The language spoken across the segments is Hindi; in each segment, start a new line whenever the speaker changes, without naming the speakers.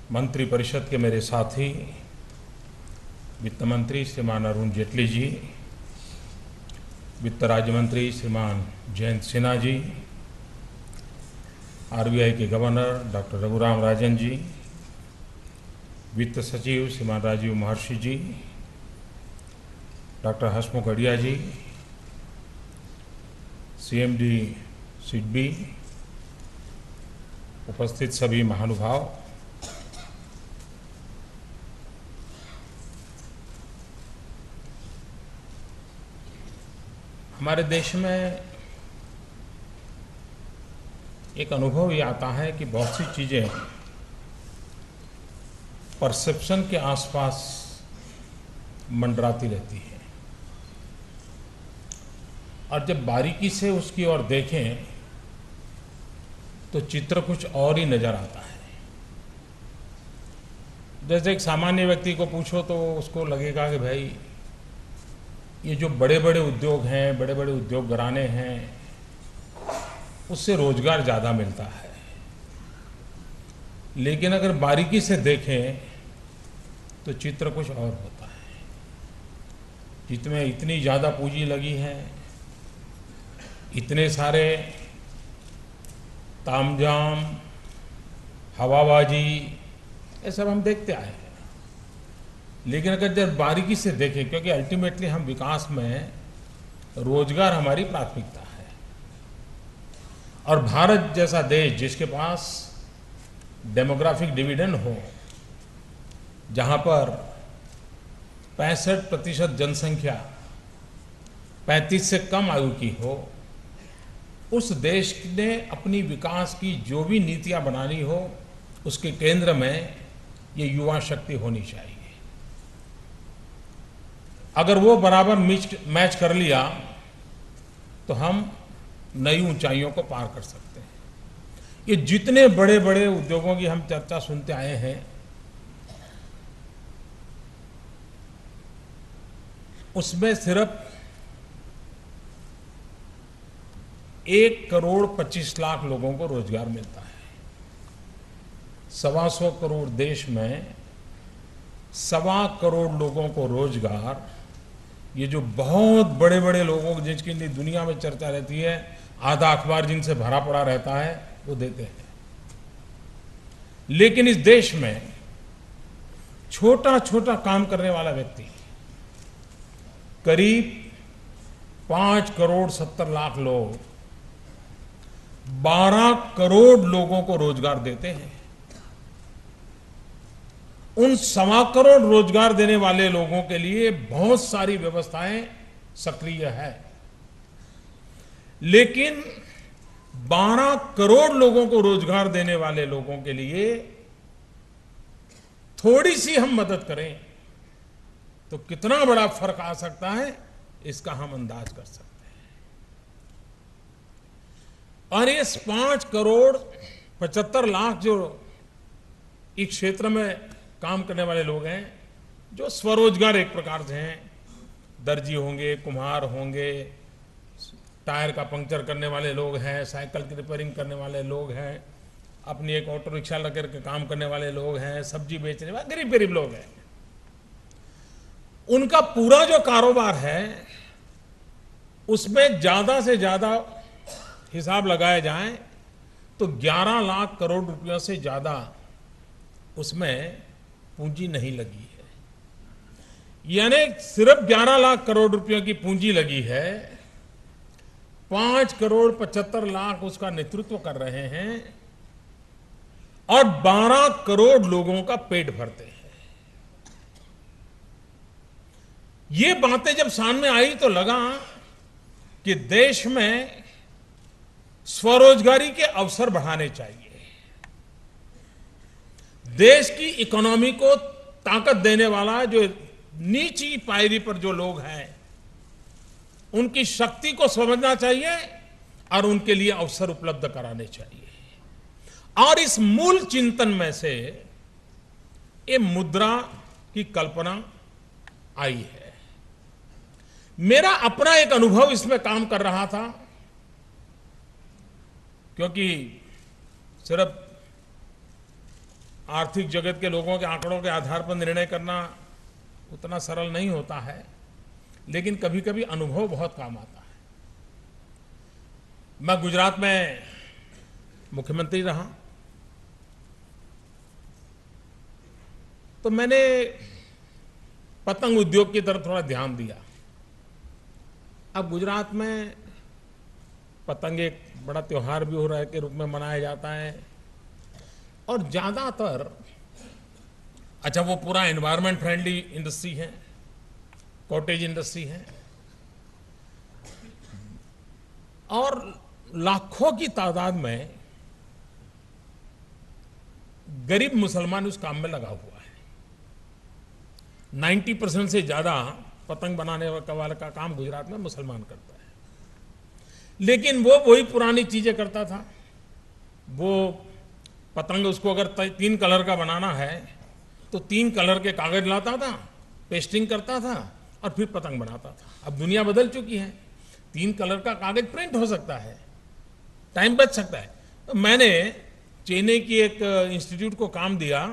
मंत्रिपरिषद के मेरे साथी वित्त मंत्री श्रीमान अरुण जेटली जी, वित्त राज्य मंत्री श्रीमान जयंत सिन्हा जी, आरबीआई के गवर्नर डॉक्टर रघुराम राजन जी, वित्त सचिव श्रीमान राजीव महर्षि जी, डॉक्टर हसमुख अढ़िया जी, सीएमडी सिडबी, उपस्थित सभी महानुभाव, हमारे देश में एक अनुभव ये आता है कि बहुत सी चीज़ें परसेप्शन के आसपास मंडराती रहती हैं और जब बारीकी से उसकी ओर देखें तो चित्र कुछ और ही नज़र आता है। जैसे एक सामान्य व्यक्ति को पूछो तो उसको लगेगा कि भाई ये जो बड़े बड़े उद्योग हैं, बड़े बड़े उद्योग घराने हैं, उससे रोजगार ज़्यादा मिलता है। लेकिन अगर बारीकी से देखें तो चित्र कुछ और होता है। जितने इतनी ज़्यादा पूंजी लगी है, इतने सारे तामझाम, हवाबाजी, ये सब हम देखते आए हैं। लेकिन अगर जब बारीकी से देखें, क्योंकि अल्टीमेटली हम विकास में रोजगार हमारी प्राथमिकता है और भारत जैसा देश जिसके पास डेमोग्राफिक डिविडेंड हो, जहां पर 65% जनसंख्या 35 से कम आयु की हो, उस देश ने अपनी विकास की जो भी नीतियां बनानी हो, उसके केंद्र में ये युवा शक्ति होनी चाहिए। अगर वो बराबर मैच कर लिया तो हम नई ऊंचाइयों को पार कर सकते हैं। ये जितने बड़े बड़े उद्योगों की हम चर्चा सुनते आए हैं, उसमें सिर्फ 1,25,00,000 लोगों को रोजगार मिलता है। 125 करोड़ देश में 1.25 करोड़ लोगों को रोजगार, ये जो बहुत बड़े बड़े लोगों जिनकी दुनिया में चर्चा रहती है, आधा अखबार जिनसे भरा पड़ा रहता है, वो देते हैं। लेकिन इस देश में छोटा छोटा काम करने वाला व्यक्ति करीब 5,70,00,000 लोग 12 करोड़ लोगों को रोजगार देते हैं। उन 1.25 करोड़ रोजगार देने वाले लोगों के लिए बहुत सारी व्यवस्थाएं सक्रिय है, लेकिन 12 करोड़ लोगों को रोजगार देने वाले लोगों के लिए थोड़ी सी हम मदद करें तो कितना बड़ा फर्क आ सकता है, इसका हम अंदाज कर सकते हैं। और ये 5,75,00,000 जो इस क्षेत्र में काम करने वाले लोग हैं, जो स्वरोजगार एक प्रकार से हैं, दर्जी होंगे, कुम्हार होंगे, टायर का पंक्चर करने वाले लोग हैं, साइकिल की रिपेयरिंग करने वाले लोग हैं, अपनी एक ऑटो रिक्शा लगा के काम करने वाले लोग हैं, सब्जी बेचने वाले गरीब गरीब लोग हैं। उनका पूरा जो कारोबार है उसमें ज्यादा से ज्यादा हिसाब लगाया जाए तो 11 लाख करोड़ रुपयों से ज्यादा उसमें पूंजी नहीं लगी है। यानी सिर्फ 11 लाख करोड़ रुपयों की पूंजी लगी है, 5,75,00,000 उसका नेतृत्व कर रहे हैं और 12 करोड़ लोगों का पेट भरते हैं। ये बातें जब सामने आई तो लगा कि देश में स्वरोजगारी के अवसर बढ़ाने चाहिए। देश की इकोनॉमी को ताकत देने वाला, जो नीची पायरी पर जो लोग हैं, उनकी शक्ति को समझना चाहिए और उनके लिए अवसर उपलब्ध कराने चाहिए। और इस मूल चिंतन में से ये मुद्रा की कल्पना आई है। मेरा अपना एक अनुभव इसमें काम कर रहा था, क्योंकि सिर्फ आर्थिक जगत के लोगों के आंकड़ों के आधार पर निर्णय करना उतना सरल नहीं होता है, लेकिन कभी कभी अनुभव बहुत काम आता है। मैं गुजरात में मुख्यमंत्री रहा, तो मैंने पतंग उद्योग की तरफ थोड़ा ध्यान दिया। अब गुजरात में पतंग एक बड़ा त्योहार भी हो रहा है के रूप में मनाया जाता है, और ज्यादातर अच्छा वो पूरा एनवायरमेंट फ्रेंडली इंडस्ट्री है, कॉटेज इंडस्ट्री है, और लाखों की तादाद में गरीब मुसलमान उस काम में लगा हुआ है। 90% से ज्यादा पतंग बनाने वाले का काम गुजरात में मुसलमान करता है। लेकिन वो वही पुरानी चीजें करता था। वो पतंग उसको अगर 3 कलर का बनाना है तो 3 कलर के कागज लाता था, पेस्टिंग करता था और फिर पतंग बनाता था। अब दुनिया बदल चुकी है, 3 कलर का कागज प्रिंट हो सकता है, टाइम बच सकता है। तो मैंने चेन्नई की एक इंस्टीट्यूट को काम दिया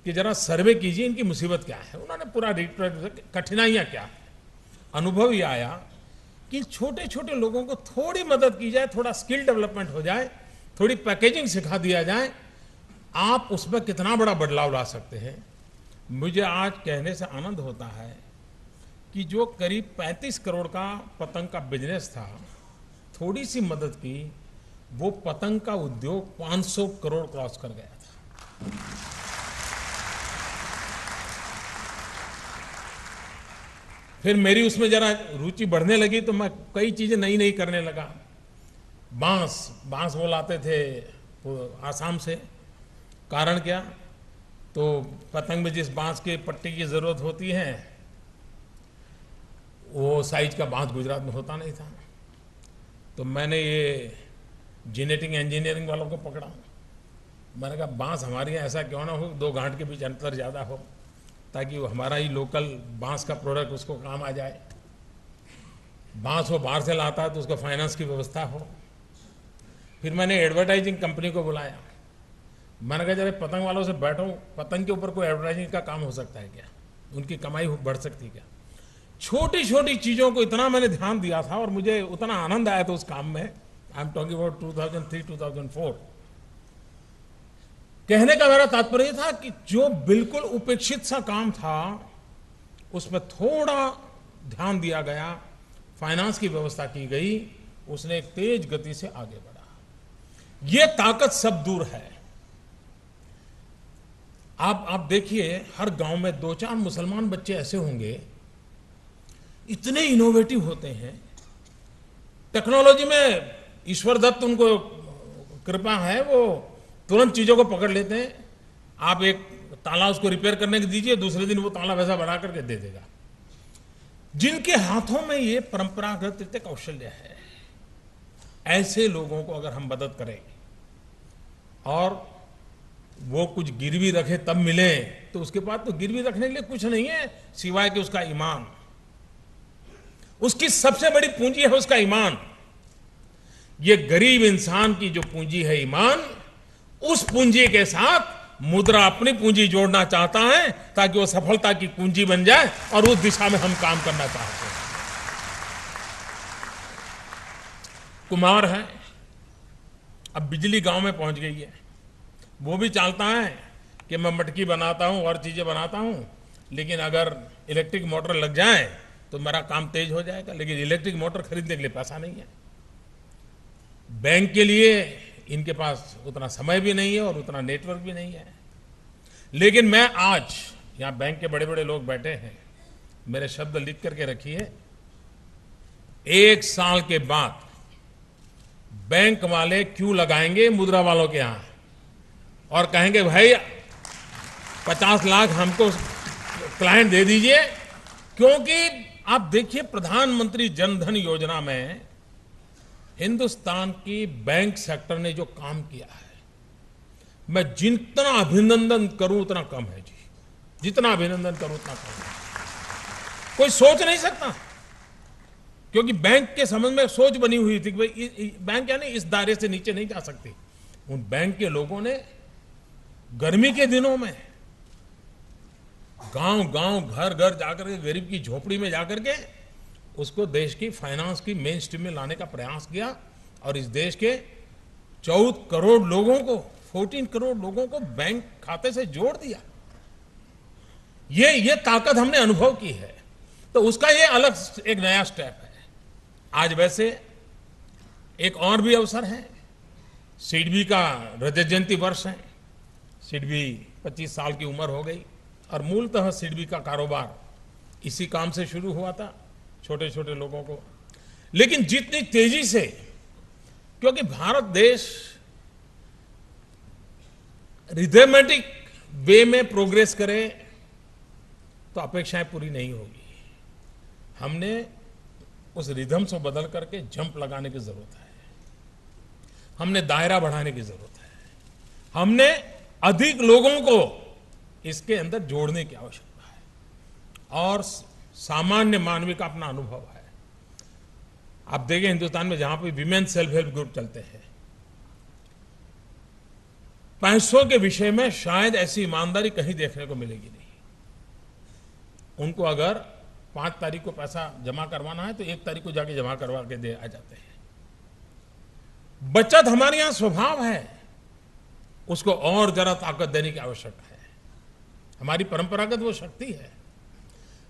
कि जरा सर्वे कीजिए इनकी मुसीबत क्या है। उन्होंने पूरा कठिनाइयां क्या है। अनुभव ये आया कि छोटे छोटे लोगों को थोड़ी मदद की जाए, थोड़ा स्किल डेवलपमेंट हो जाए, थोड़ी पैकेजिंग सिखा दिया जाए, आप उसमें कितना बड़ा बदलाव ला सकते हैं। मुझे आज कहने से आनंद होता है कि जो करीब 35 करोड़ का पतंग का बिजनेस था, थोड़ी सी मदद की, वो पतंग का उद्योग 500 करोड़ क्रॉस कर गया था। फिर मेरी उसमें जरा रुचि बढ़ने लगी तो मैं कई चीजें नई नई करने लगा। बांस वो लाते थे आसाम से। कारण क्या? तो पतंग में जिस बांस के पट्टी की जरूरत होती है वो साइज का बांस गुजरात में होता नहीं था। तो मैंने ये जेनेटिक इंजीनियरिंग वालों को पकड़ा। मैंने कहा बांस हमारे यहाँ ऐसा क्यों ना हो, 2 गांठ के बीच अंतर ज़्यादा हो, ताकि वो हमारा ही लोकल बांस का प्रोडक्ट उसको काम आ जाए। बांस वो बाहर से लाता है तो उसको फाइनेंस की व्यवस्था हो। फिर मैंने एडवर्टाइजिंग कंपनी को बुलाया। मैंने कहा जरा पतंग वालों से बैठो, पतंग के ऊपर कोई एडवर्टाइजिंग का काम हो सकता है क्या, उनकी कमाई बढ़ सकती है क्या। छोटी छोटी चीज़ों को इतना मैंने ध्यान दिया था और मुझे उतना आनंद आया था उस काम में। I am talking about 2003-2004। कहने का मेरा तात्पर्य था कि जो बिल्कुल उपेक्षित सा काम था उसमें थोड़ा ध्यान दिया गया, फाइनेंस की व्यवस्था की गई, उसने एक तेज गति से आगे बढ़ा। ये ताकत सब दूर है। आप देखिए, हर गांव में 2-4 मुसलमान बच्चे ऐसे होंगे, इतने इनोवेटिव होते हैं। टेक्नोलॉजी में ईश्वर दत्त उनको कृपा है, वो तुरंत चीजों को पकड़ लेते हैं। आप एक ताला उसको रिपेयर करने के दीजिए, दूसरे दिन वो ताला वैसा बना करके दे देगा। जिनके हाथों में ये परंपरागत कौशल्य है, ऐसे लोगों को अगर हम मदद करें और वो कुछ गिरवी रखे तब मिले, तो उसके बाद तो गिरवी रखने के लिए कुछ नहीं है सिवाय कि उसका ईमान। उसकी सबसे बड़ी पूंजी है उसका ईमान। ये गरीब इंसान की जो पूंजी है ईमान, उस पूंजी के साथ मुद्रा अपनी पूंजी जोड़ना चाहता है ताकि वो सफलता की पूंजी बन जाए, और उस दिशा में हम काम करना चाहते हैं। कुम्हार है, अब बिजली गांव में पहुंच गई है। वो भी चाहता है कि मैं मटकी बनाता हूं और चीजें बनाता हूं, लेकिन अगर इलेक्ट्रिक मोटर लग जाए तो मेरा काम तेज हो जाएगा। लेकिन इलेक्ट्रिक मोटर खरीदने के लिए पैसा नहीं है। बैंक के लिए इनके पास उतना समय भी नहीं है और उतना नेटवर्क भी नहीं है। लेकिन मैं आज यहां बैंक के बड़े बड़े लोग बैठे हैं, मेरे शब्द लिख करके रखिए। 1 साल के बाद बैंक वाले क्यों लगाएंगे मुद्रा वालों के यहां और कहेंगे भाई 50 लाख हमको क्लाइंट दे दीजिए। क्योंकि आप देखिए, प्रधानमंत्री जनधन योजना में हिंदुस्तान की बैंक सेक्टर ने जो काम किया है, मैं जितना अभिनंदन करूं उतना कम है जी। जितना अभिनंदन करूं उतना कम है। कोई सोच नहीं सकता, क्योंकि बैंक के संबंध में सोच बनी हुई थी कि भाई बैंक यानी इस दायरे से नीचे नहीं जा सकती। उन बैंक के लोगों ने गर्मी के दिनों में गांव गांव घर घर जाकर के गरीब की झोपड़ी में जाकर के उसको देश की फाइनेंस की मेन स्ट्रीम में लाने का प्रयास किया और इस देश के 14 करोड़ लोगों को 14 करोड़ लोगों को बैंक खाते से जोड़ दिया। ये ताकत हमने अनुभव की है, तो उसका ये अलग एक नया स्टेप है। आज वैसे एक और भी अवसर है, सिडबी का रजत जयंती वर्ष है। सिडबी 25 साल की उम्र हो गई और मूलतः सिडबी का कारोबार इसी काम से शुरू हुआ था, छोटे छोटे लोगों को। लेकिन जितनी तेजी से, क्योंकि भारत देश रिथमेटिक वे में प्रोग्रेस करे तो अपेक्षाएं पूरी नहीं होगी। हमने उस रिदम से बदल करके जंप लगाने की जरूरत है, हमने दायरा बढ़ाने की जरूरत है, हमने अधिक लोगों को इसके अंदर जोड़ने की आवश्यकता है और सामान्य मानवीय का अपना अनुभव है। आप देखें हिंदुस्तान में जहां पे विमेन सेल्फ हेल्प ग्रुप चलते हैं, पैसों के विषय में शायद ऐसी ईमानदारी कहीं देखने को मिलेगी नहीं। उनको अगर 5 तारीख को पैसा जमा करवाना है तो 1 तारीख को जाके जमा करवा के दे आ जाते हैं। बचत हमारे यहां स्वभाव है, उसको और जरा ताकत देने की आवश्यकता है। हमारी परंपरागत वो शक्ति है।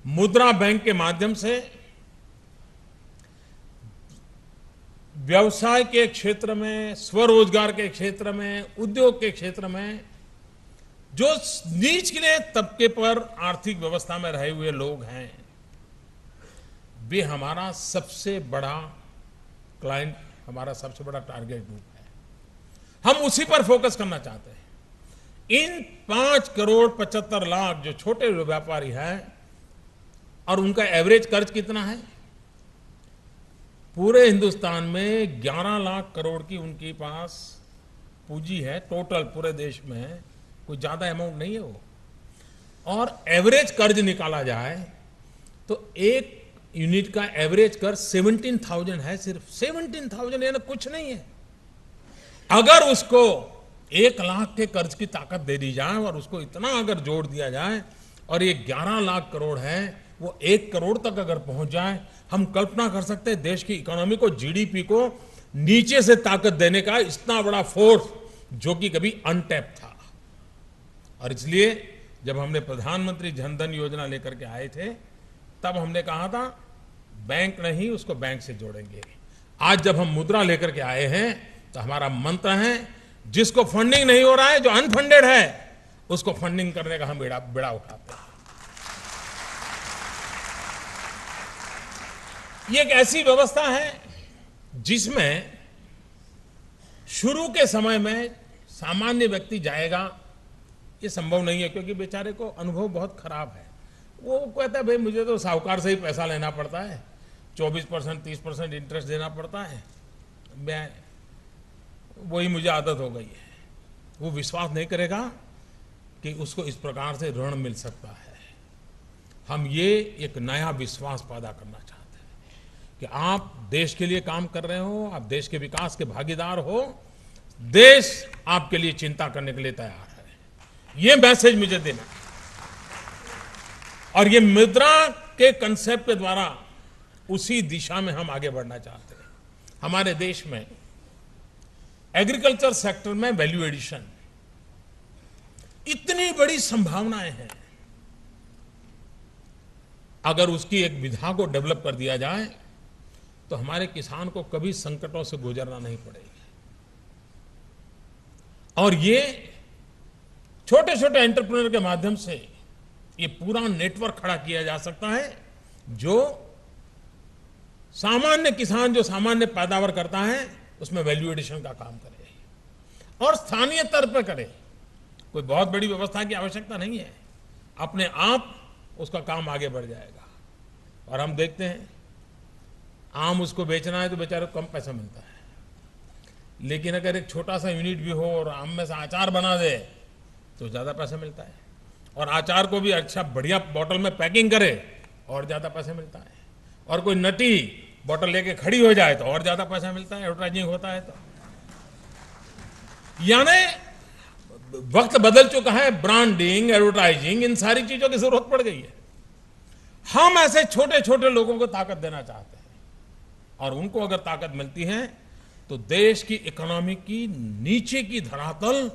मुद्रा बैंक के माध्यम से व्यवसाय के क्षेत्र में, स्वरोजगार के क्षेत्र में, उद्योग के क्षेत्र में जो निचले तबके पर आर्थिक व्यवस्था में रहे हुए लोग हैं, वे हमारा सबसे बड़ा क्लाइंट, हमारा सबसे बड़ा टारगेट ग्रुप है। हम उसी पर फोकस करना चाहते हैं। इन 5 करोड़ 75 लाख जो छोटे व्यापारी हैं, और उनका एवरेज कर्ज कितना है? पूरे हिंदुस्तान में 11 लाख करोड़ की उनके पास पूंजी है टोटल पूरे देश में, कोई ज्यादा अमाउंट नहीं है वो। और एवरेज कर्ज निकाला जाए तो एक यूनिट का एवरेज कर्ज 17,000 है, सिर्फ 17,000, यानी कुछ नहीं है। अगर उसको 1 लाख के कर्ज की ताकत दे दी जाए और उसको इतना अगर जोड़ दिया जाए और ये 11 लाख करोड़ है वो 1 करोड़ तक अगर पहुंच जाए, हम कल्पना कर सकते हैं देश की इकोनॉमी को, जीडीपी को नीचे से ताकत देने का इतना बड़ा फोर्स जो कि कभी अनटैप था। और इसलिए जब हमने प्रधानमंत्री जनधन योजना लेकर के आए थे तब हमने कहा था बैंक नहीं, उसको बैंक से जोड़ेंगे। आज जब हम मुद्रा लेकर के आए हैं तो हमारा मंत्र है जिसको फंडिंग नहीं हो रहा है, जो अनफंडेड है, उसको फंडिंग करने का हम बेड़ा उठाते हैं। ये एक ऐसी व्यवस्था है जिसमें शुरू के समय में सामान्य व्यक्ति जाएगा, ये संभव नहीं है, क्योंकि बेचारे को अनुभव बहुत खराब है। वो कहता है भाई मुझे तो साहूकार से ही पैसा लेना पड़ता है, 24% 30% इंटरेस्ट देना पड़ता है, मैं वही मुझे आदत हो गई है। वो विश्वास नहीं करेगा कि उसको इस प्रकार से ऋण मिल सकता है। हम ये एक नया विश्वास पैदा करना चाहते हैं कि आप देश के लिए काम कर रहे हो, आप देश के विकास के भागीदार हो, देश आपके लिए चिंता करने के लिए तैयार है। ये मैसेज मुझे देना, और ये मुद्रा के कंसेप्ट के द्वारा उसी दिशा में हम आगे बढ़ना चाहते हैं। हमारे देश में एग्रीकल्चर सेक्टर में वैल्यू एडिशन इतनी बड़ी संभावनाएं हैं, अगर उसकी एक विधा को डेवलप कर दिया जाए तो हमारे किसान को कभी संकटों से गुजरना नहीं पड़ेगा। और ये छोटे छोटे एंटरप्रेन्योर के माध्यम से ये पूरा नेटवर्क खड़ा किया जा सकता है, जो सामान्य किसान जो सामान्य पैदावार करता है उसमें वैल्यू एडिशन का काम करे और स्थानीय स्तर पर करे। कोई बहुत बड़ी व्यवस्था की आवश्यकता नहीं है, अपने आप उसका काम आगे बढ़ जाएगा। और हम देखते हैं आम उसको बेचना है तो बेचारे को कम पैसा मिलता है, लेकिन अगर एक छोटा सा यूनिट भी हो और आम में से अचार बना दे तो ज्यादा पैसा मिलता है, और अचार को भी अच्छा बढ़िया बोतल में पैकिंग करे और ज्यादा पैसा मिलता है, और कोई नटी बोतल लेके खड़ी हो जाए तो और ज्यादा पैसा मिलता है, एडवर्टाइजिंग होता है तो। यानी वक्त बदल चुका है, ब्रांडिंग, एडवर्टाइजिंग, इन सारी चीजों की जरूरत पड़ गई है। हम ऐसे छोटे छोटे लोगों को ताकत देना चाहते हैं, और उनको अगर ताकत मिलती है तो देश की इकोनॉमी की नीचे की धरातल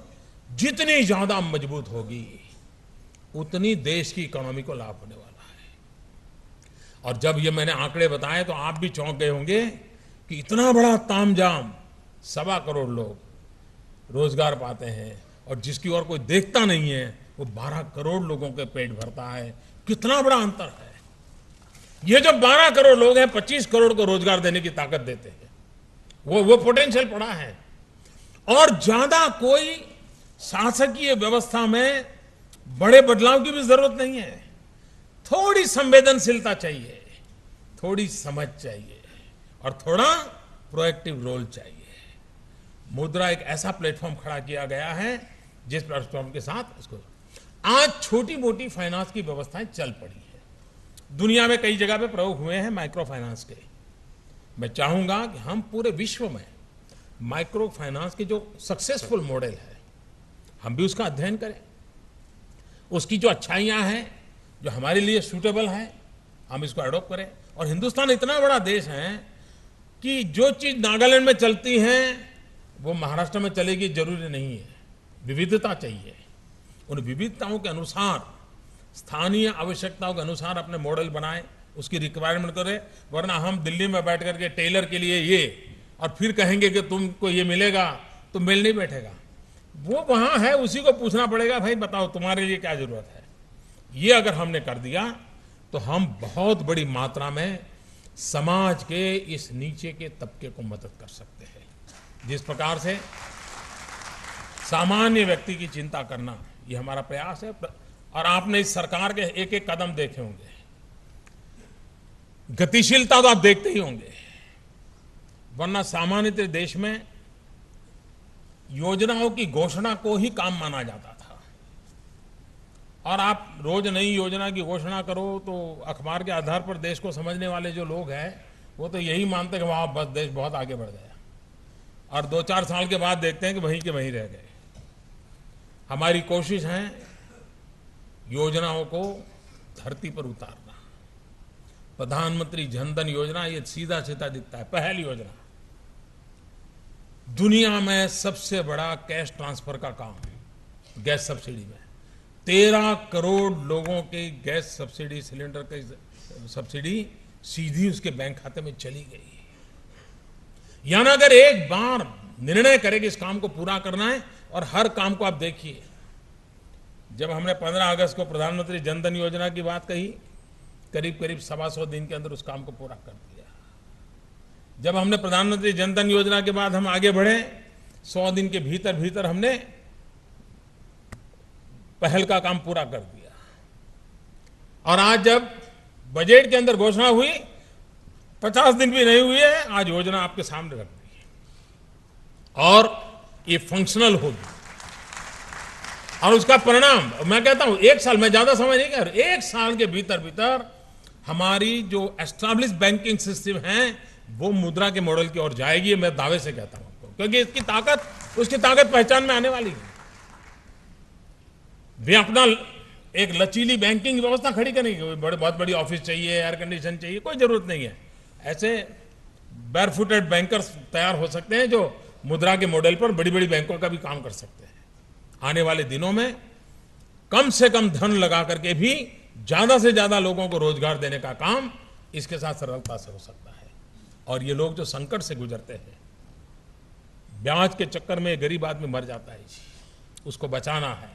जितनी ज्यादा मजबूत होगी, उतनी देश की इकोनॉमी को लाभ होने वाला है। और जब ये मैंने आंकड़े बताए तो आप भी चौंक गए होंगे कि इतना बड़ा तामझाम, 1.25 करोड़ लोग रोजगार पाते हैं, और जिसकी ओर कोई देखता नहीं है वो 12 करोड़ लोगों के पेट भरता है। कितना बड़ा अंतर है। ये जो 12 करोड़ लोग हैं, 25 करोड़ को रोजगार देने की ताकत देते हैं। वो पोटेंशियल पड़ा है। और ज्यादा कोई शासकीय व्यवस्था में बड़े बदलाव की भी जरूरत नहीं है। थोड़ी संवेदनशीलता चाहिए, थोड़ी समझ चाहिए, और थोड़ा प्रोएक्टिव रोल चाहिए। मुद्रा एक ऐसा प्लेटफॉर्म खड़ा किया गया है जिस प्लेटफॉर्म के साथ उसको आज छोटी मोटी फाइनेंस की व्यवस्थाएं चल पड़ी है। दुनिया में कई जगह पे प्रयोग हुए हैं माइक्रो फाइनेंस के। मैं चाहूंगा कि हम पूरे विश्व में माइक्रो फाइनेंस के जो सक्सेसफुल मॉडल है, हम भी उसका अध्ययन करें, उसकी जो अच्छाइयां हैं, जो हमारे लिए सूटेबल है, हम इसको अडॉप्ट करें। और हिंदुस्तान इतना बड़ा देश है कि जो चीज नागालैंड में चलती है वो महाराष्ट्र में चलेगी जरूरी नहीं है। विविधता चाहिए, उन विविधताओं के अनुसार, स्थानीय आवश्यकताओं के अनुसार अपने मॉडल बनाए, उसकी रिक्वायरमेंट करें। वरना हम दिल्ली में बैठ करके टेलर के लिए ये, और फिर कहेंगे कि तुमको ये मिलेगा, तो मिल नहीं बैठेगा। वो वहां है, उसी को पूछना पड़ेगा, भाई बताओ तुम्हारे लिए क्या जरूरत है। ये अगर हमने कर दिया तो हम बहुत बड़ी मात्रा में समाज के इस नीचे के तबके को मदद कर सकते हैं। जिस प्रकार से सामान्य व्यक्ति की चिंता करना, ये हमारा प्रयास है। और आपने इस सरकार के एक एक कदम देखे होंगे, गतिशीलता तो आप देखते ही होंगे। वरना सामान्यतः देश में योजनाओं की घोषणा को ही काम माना जाता था, और आप रोज नई योजना की घोषणा करो तो अखबार के आधार पर देश को समझने वाले जो लोग हैं वो तो यही मानते हैं कि वहां बस देश बहुत आगे बढ़ गया, और 2-4 साल के बाद देखते हैं कि वहीं के वहीं रह गए। हमारी कोशिश है योजनाओं को धरती पर उतारना। प्रधानमंत्री जनधन योजना, ये सीधा सीधा दिखता है, पहली योजना। दुनिया में सबसे बड़ा कैश ट्रांसफर का काम गैस सब्सिडी में 13 करोड़ लोगों के गैस सब्सिडी, सिलेंडर की सब्सिडी सीधी उसके बैंक खाते में चली गई। यानी अगर एक बार निर्णय करे कि इस काम को पूरा करना है, और हर काम को आप देखिए, जब हमने 15 अगस्त को प्रधानमंत्री जनधन योजना की बात कही, करीब करीब 125 दिन के अंदर उस काम को पूरा कर दिया। जब हमने प्रधानमंत्री जनधन योजना के बाद हम आगे बढ़े, 100 दिन के भीतर भीतर हमने पहल का काम पूरा कर दिया। और आज जब बजट के अंदर घोषणा हुई, 50 दिन भी नहीं हुए हैं, आज योजना आपके सामने रख दी है और ये फंक्शनल होगी। और उसका परिणाम मैं कहता हूं 1 साल, मैं ज्यादा समय नहीं कह रहा, 1 साल के भीतर भीतर हमारी जो एस्टैब्लिश बैंकिंग सिस्टम है वो मुद्रा के मॉडल की ओर जाएगी। मैं दावे से कहता हूं, क्योंकि इसकी ताकत, उसकी ताकत पहचान में आने वाली है। वे अपना एक लचीली बैंकिंग व्यवस्था खड़ी करेंगे। बहुत बड़ी ऑफिस चाहिए, एयर कंडीशन चाहिए, कोई जरूरत नहीं है। ऐसे बैरफुटेड बैंकर्स तैयार हो सकते हैं जो मुद्रा के मॉडल पर बड़ी बड़ी बैंकों का भी काम कर सकते हैं। आने वाले दिनों में कम से कम धन लगा करके भी ज्यादा से ज्यादा लोगों को रोजगार देने का काम इसके साथ सरलता से हो सकता है। और ये लोग जो संकट से गुजरते हैं, ब्याज के चक्कर में गरीब आदमी मर जाता है, उसको बचाना है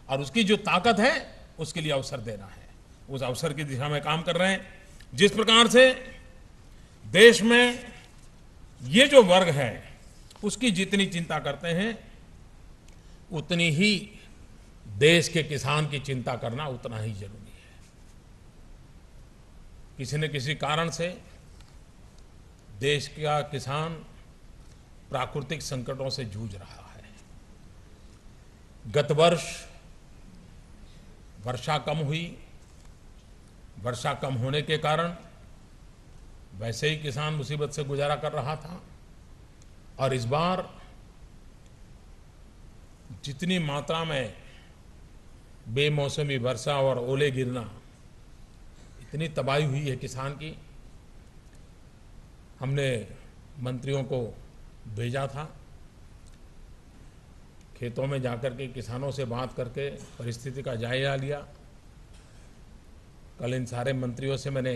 और उसकी जो ताकत है उसके लिए अवसर देना है। उस अवसर की दिशा में काम कर रहे हैं। जिस प्रकार से देश में ये जो वर्ग है उसकी जितनी चिंता करते हैं, उतनी ही देश के किसान की चिंता करना उतना ही जरूरी है। किसी न किसी कारण से देश का किसान प्राकृतिक संकटों से जूझ रहा है। गत वर्ष वर्षा कम हुई, वर्षा कम होने के कारण वैसे ही किसान मुसीबत से गुजारा कर रहा था, और इस बार जितनी मात्रा में बेमौसमी वर्षा और ओले गिरना, इतनी तबाही हुई है किसान की। हमने मंत्रियों को भेजा था, खेतों में जाकर के किसानों से बात करके परिस्थिति का जायजा लिया। कल इन सारे मंत्रियों से मैंने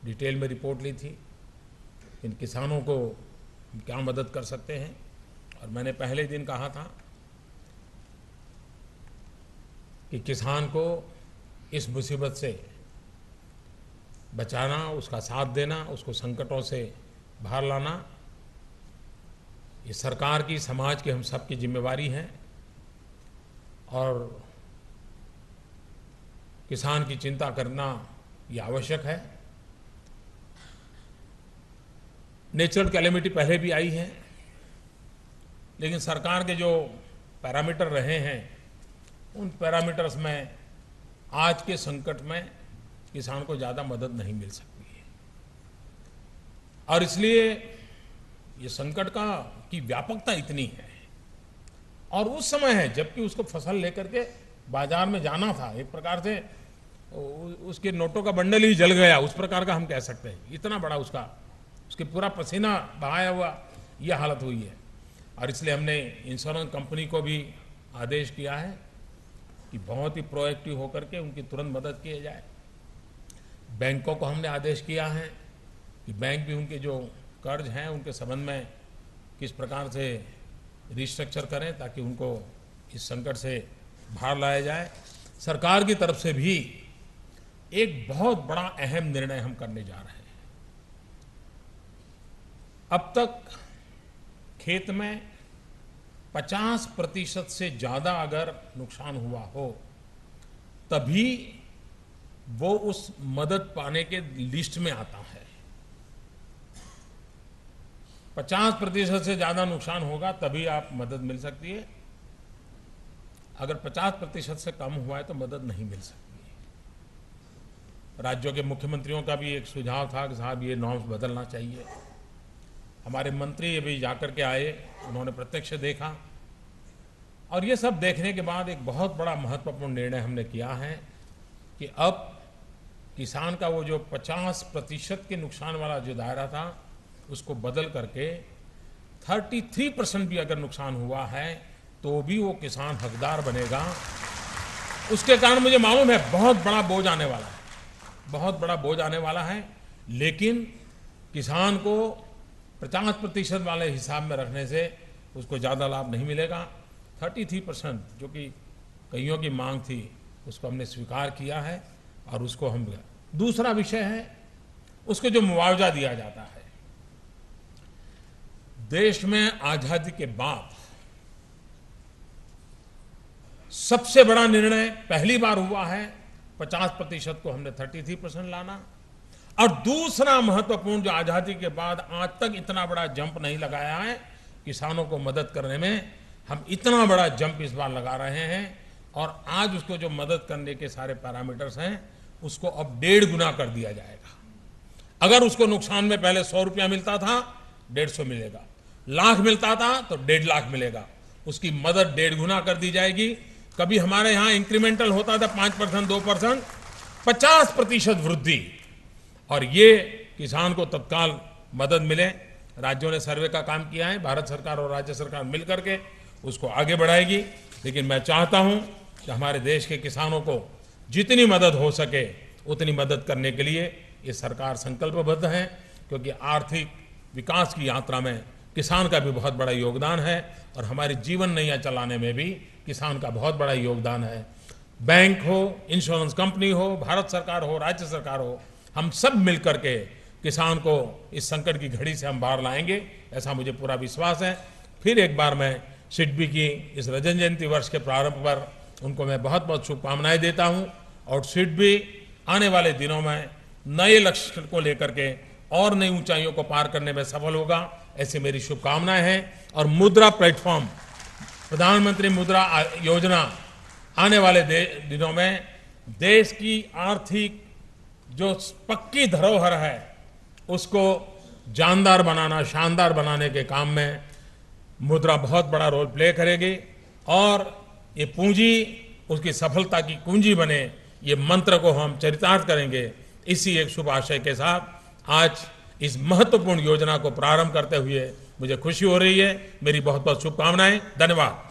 डिटेल में रिपोर्ट ली थी, इन किसानों को हम क्या मदद कर सकते हैं। और मैंने पहले दिन कहा था कि किसान को इस मुसीबत से बचाना, उसका साथ देना, उसको संकटों से बाहर लाना, ये सरकार की, समाज की, हम सब की जिम्मेवारी है। और किसान की चिंता करना ये आवश्यक है। नेचुरल कैलेमिटी पहले भी आई है, लेकिन सरकार के जो पैरामीटर रहे हैं, उन पैरामीटर्स में आज के संकट में किसान को ज़्यादा मदद नहीं मिल सकती है। और इसलिए ये संकट की व्यापकता इतनी है, और उस समय है जबकि उसको फसल लेकर के बाजार में जाना था, एक प्रकार से उसके नोटों का बंडल ही जल गया, उस प्रकार का हम कह सकते हैं। इतना बड़ा उसके पूरा पसीना बहाया हुआ ये हालत हुई है। और इसलिए हमने इंश्योरेंस कंपनी को भी आदेश किया है कि बहुत ही प्रोएक्टिव होकर के उनकी तुरंत मदद की जाए। बैंकों को हमने आदेश किया है कि बैंक भी उनके जो कर्ज हैं उनके संबंध में किस प्रकार से रिस्ट्रक्चर करें ताकि उनको इस संकट से बाहर लाया जाए। सरकार की तरफ से भी एक बहुत बड़ा अहम निर्णय हम करने जा रहे हैं। अब तक खेत में 50% से ज्यादा अगर नुकसान हुआ हो तभी वो उस मदद पाने के लिस्ट में आता है। 50% से ज्यादा नुकसान होगा तभी आप मदद मिल सकती है। अगर 50% से कम हुआ है तो मदद नहीं मिल सकती। राज्यों के मुख्यमंत्रियों का भी एक सुझाव था कि साहब ये नॉर्म्स बदलना चाहिए। हमारे मंत्री अभी जाकर के आए, उन्होंने प्रत्यक्ष देखा, और ये सब देखने के बाद एक बहुत बड़ा महत्वपूर्ण निर्णय हमने किया है कि अब किसान का वो जो 50% के नुकसान वाला जो दायरा था उसको बदल करके 33% भी अगर नुकसान हुआ है तो भी वो किसान हकदार बनेगा। उसके कारण मुझे मालूम है बहुत बड़ा बोझ आने वाला है, बहुत बड़ा बोझ आने वाला है, लेकिन किसान को 50% वाले हिसाब में रखने से उसको ज़्यादा लाभ नहीं मिलेगा। 33% जो कि कईयों की मांग थी उसको हमने स्वीकार किया है। और उसको हम, दूसरा विषय है उसको जो मुआवजा दिया जाता है। देश में आजादी के बाद सबसे बड़ा निर्णय पहली बार हुआ है 50% को हमने 33% लाना। और दूसरा महत्वपूर्ण जो आजादी के बाद आज तक इतना बड़ा जंप नहीं लगाया है किसानों को मदद करने में, हम इतना बड़ा जंप इस बार लगा रहे हैं। और आज उसको जो मदद करने के सारे पैरामीटर्स हैं उसको अब 1.5 गुना कर दिया जाएगा। अगर उसको नुकसान में पहले 100 रुपया मिलता था, 150 मिलेगा, लाख मिलता था तो 1.5 लाख मिलेगा। उसकी मदद 1.5 गुना कर दी जाएगी। कभी हमारे यहाँ इंक्रीमेंटल होता था 5%, 2%, 50% वृद्धि। और ये किसान को तत्काल मदद मिले। राज्यों ने सर्वे का काम किया है, भारत सरकार और राज्य सरकार मिलकर के उसको आगे बढ़ाएगी। लेकिन मैं चाहता हूं कि हमारे देश के किसानों को जितनी मदद हो सके उतनी मदद करने के लिए ये सरकार संकल्पबद्ध है, क्योंकि आर्थिक विकास की यात्रा में किसान का भी बहुत बड़ा योगदान है और हमारी जीवन नैया चलाने में भी किसान का बहुत बड़ा योगदान है। बैंक हो, इंश्योरेंस कंपनी हो, भारत सरकार हो, राज्य सरकार हो, हम सब मिलकर के किसान को इस संकट की घड़ी से हम बाहर लाएंगे, ऐसा मुझे पूरा विश्वास है। फिर एक बार मैं सिडबी की इस रजत जयंती वर्ष के प्रारंभ पर उनको मैं बहुत बहुत शुभकामनाएं देता हूं। और सिडबी आने वाले दिनों में नए लक्ष्य को लेकर के और नई ऊंचाइयों को पार करने में सफल होगा, ऐसी मेरी शुभकामनाएं हैं। और मुद्रा प्लेटफॉर्म, प्रधानमंत्री मुद्रा योजना आने वाले दिनों में देश की आर्थिक जो पक्की धरोहर है उसको जानदार बनाना, शानदार बनाने के काम में मुद्रा बहुत बड़ा रोल प्ले करेगी। और ये पूंजी उसकी सफलता की कुंजी बने, ये मंत्र को हम चरितार्थ करेंगे। इसी एक शुभ आशय के साथ आज इस महत्वपूर्ण योजना को प्रारंभ करते हुए मुझे खुशी हो रही है। मेरी बहुत बहुत शुभकामनाएं। धन्यवाद।